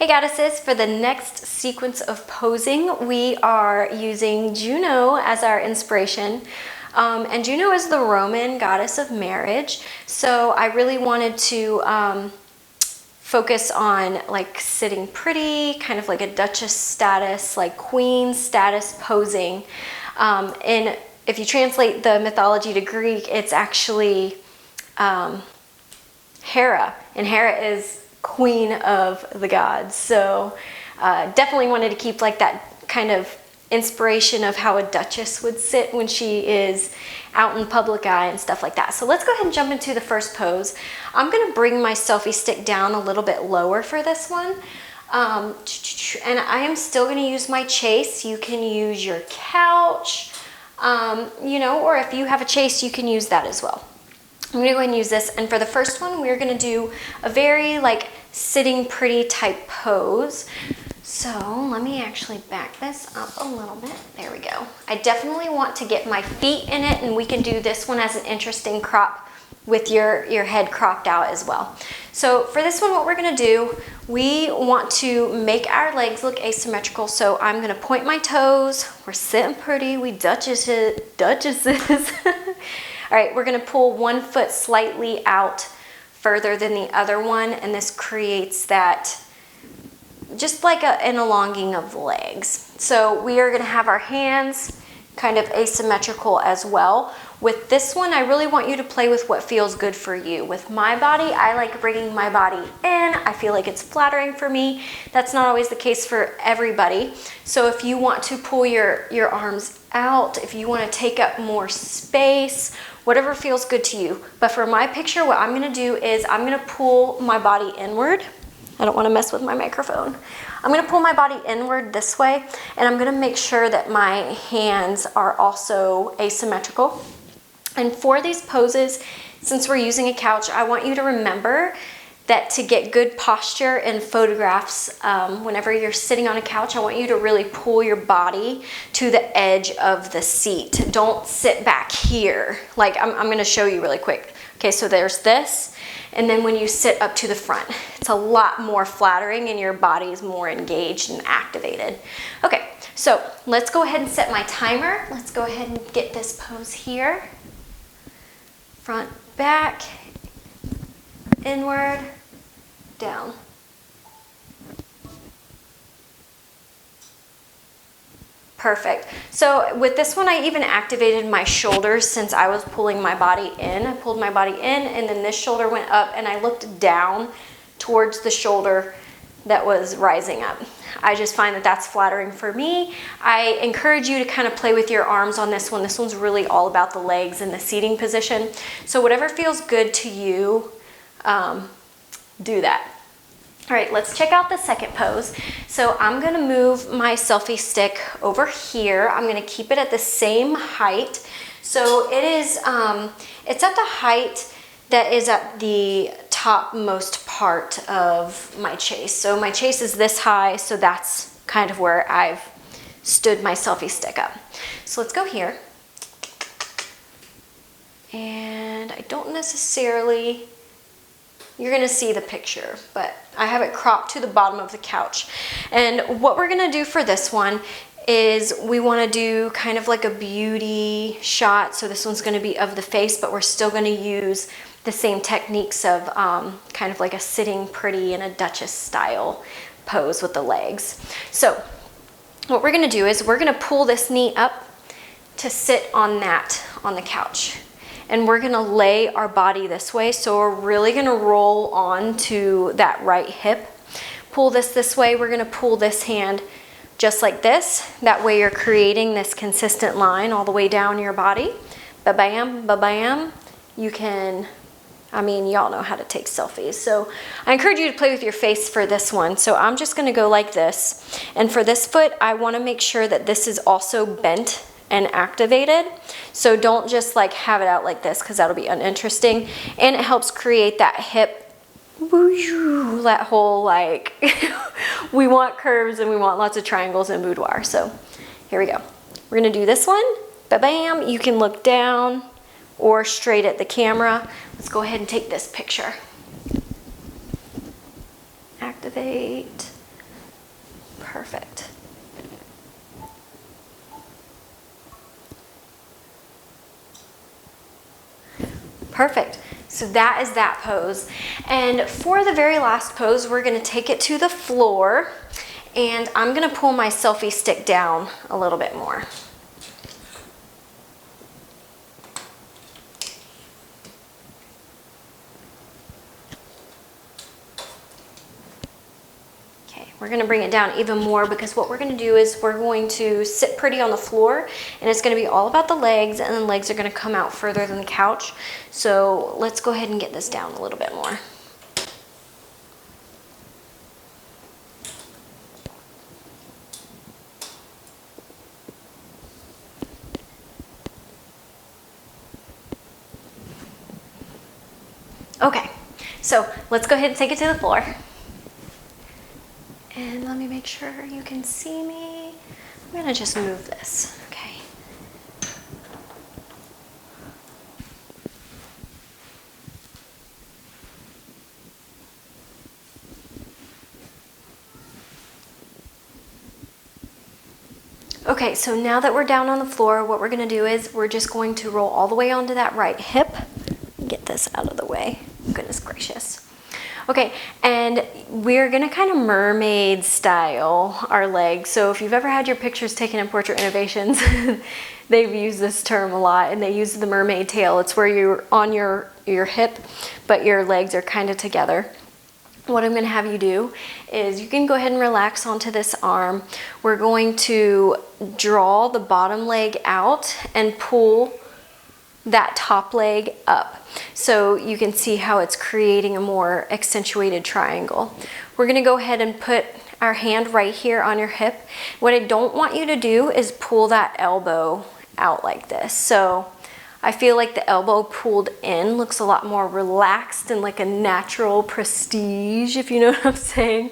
Hey goddesses, for the next sequence of posing, we are using Juno as our inspiration. And Juno is the Roman goddess of marriage. So I really wanted to focus on like sitting pretty, kind of like a duchess status, like queen status posing. And if you translate the mythology to Greek, it's actually Hera, and Hera is queen of the gods. So definitely wanted to keep like that kind of inspiration of how a duchess would sit when she is out in public eye and stuff like that. So let's go ahead and jump into the first pose. I'm gonna bring my selfie stick down a little bit lower for this one. And I am still gonna use my chase. You can use your couch, you know, or if you have a chase, you can use that as well. I'm gonna go ahead and use this, and for the first one, we're gonna do a very like sitting pretty type pose. So let me actually back this up a little bit. There we go. I definitely want to get my feet in it, and we can do this one as an interesting crop with your head cropped out as well. So for this one, what we're gonna do, we want to make our legs look asymmetrical. So I'm gonna point my toes. We're sitting pretty, we duchesses. All right, we're gonna pull one foot slightly out further than the other one, and this creates that, just like an elonging of the legs. So we are gonna have our hands kind of asymmetrical as well. With this one, I really want you to play with what feels good for you. With my body, I like bringing my body in. I feel like it's flattering for me. That's not always the case for everybody. So if you want to pull your arms out, if you want to take up more space, whatever feels good to you. But for my picture, what I'm gonna do is I'm gonna pull my body inward. I don't want to mess with my microphone. I'm going to pull my body inward this way, and I'm going to make sure that my hands are also asymmetrical. And for these poses, since we're using a couch, I want you to remember that to get good posture in photographs, whenever you're sitting on a couch, I want you to really pull your body to the edge of the seat. Don't sit back here. Like I'm going to show you really quick. Okay, so there's this. And then when you sit up to the front, it's a lot more flattering and your body is more engaged and activated. Okay, so let's go ahead and set my timer. Let's go ahead and get this pose here. Front, back, inward, down. Perfect. So with this one, I even activated my shoulders since I was pulling my body in. I pulled my body in, and then this shoulder went up, and I looked down towards the shoulder that was rising up. I just find that that's flattering for me. I encourage you to kind of play with your arms on this one. This one's really all about the legs and the seating position. So whatever feels good to you, do that. All right, let's check out the second pose. So I'm gonna move my selfie stick over here. I'm gonna keep it at the same height. So it is, it's at the height that is at the topmost part of my chase. So my chase is this high, so that's kind of where I've stood my selfie stick up. So let's go here. And I don't necessarily, you're gonna see the picture, but I have it cropped to the bottom of the couch. And what we're gonna do for this one is we wanna do kind of like a beauty shot. So this one's gonna be of the face, but we're still gonna use the same techniques of kind of like a sitting pretty in a duchess style pose with the legs. So what we're gonna do is we're gonna pull this knee up to sit on the couch. And we're gonna lay our body this way. So we're really gonna roll onto that right hip. Pull this way. We're gonna pull this hand just like this. That way you're creating this consistent line all the way down your body. Ba-bam, ba-bam. You can, I mean, y'all know how to take selfies. So I encourage you to play with your face for this one. So I'm just gonna go like this. And for this foot, I wanna make sure that this is also bent and activated. So don't just like have it out like this, because that'll be uninteresting. And it helps create that hip, that whole like, we want curves and we want lots of triangles in boudoir. So here we go. We're gonna do this one, ba-bam. You can look down or straight at the camera. Let's go ahead and take this picture. Activate. Perfect. Perfect. So that is that pose. And for the very last pose, we're gonna take it to the floor, and I'm gonna pull my selfie stick down a little bit more. We're gonna bring it down even more because what we're gonna do is we're going to sit pretty on the floor, and it's gonna be all about the legs, and the legs are gonna come out further than the couch. So let's go ahead and get this down a little bit more. Okay, so let's go ahead and take it to the floor. And let me make sure you can see me. I'm gonna just move this, okay. Okay, so now that we're down on the floor, what we're gonna do is we're just going to roll all the way onto that right hip. Get this out of the way, goodness gracious. Okay, and we're gonna kind of mermaid style our legs. So if you've ever had your pictures taken in Portrait Innovations, they've used this term a lot, and they use the mermaid tail. It's where you're on your hip, but your legs are kind of together. What I'm gonna have you do is you can go ahead and relax onto this arm. We're going to draw the bottom leg out and pull that top leg up. So you can see how it's creating a more accentuated triangle. We're gonna go ahead and put our hand right here on your hip. What I don't want you to do is pull that elbow out like this. So I feel like the elbow pulled in looks a lot more relaxed and like a natural prestige, if you know what I'm saying.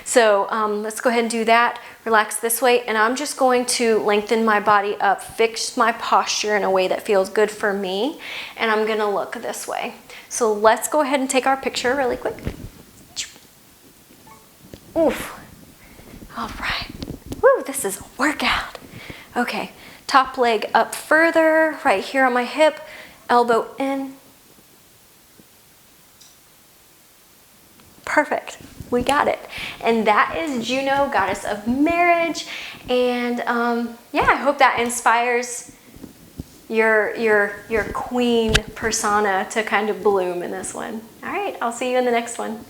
So let's go ahead and do that. Relax this way, and I'm just going to lengthen my body up, fix my posture in a way that feels good for me, and I'm gonna look this way. So let's go ahead and take our picture really quick. Oof. All right. Woo, this is a workout. Okay, top leg up further, right here on my hip, elbow in. Perfect. We got it. And that is Juno, goddess of marriage. And yeah, I hope that inspires your queen persona to kind of bloom in this one. All right, I'll see you in the next one.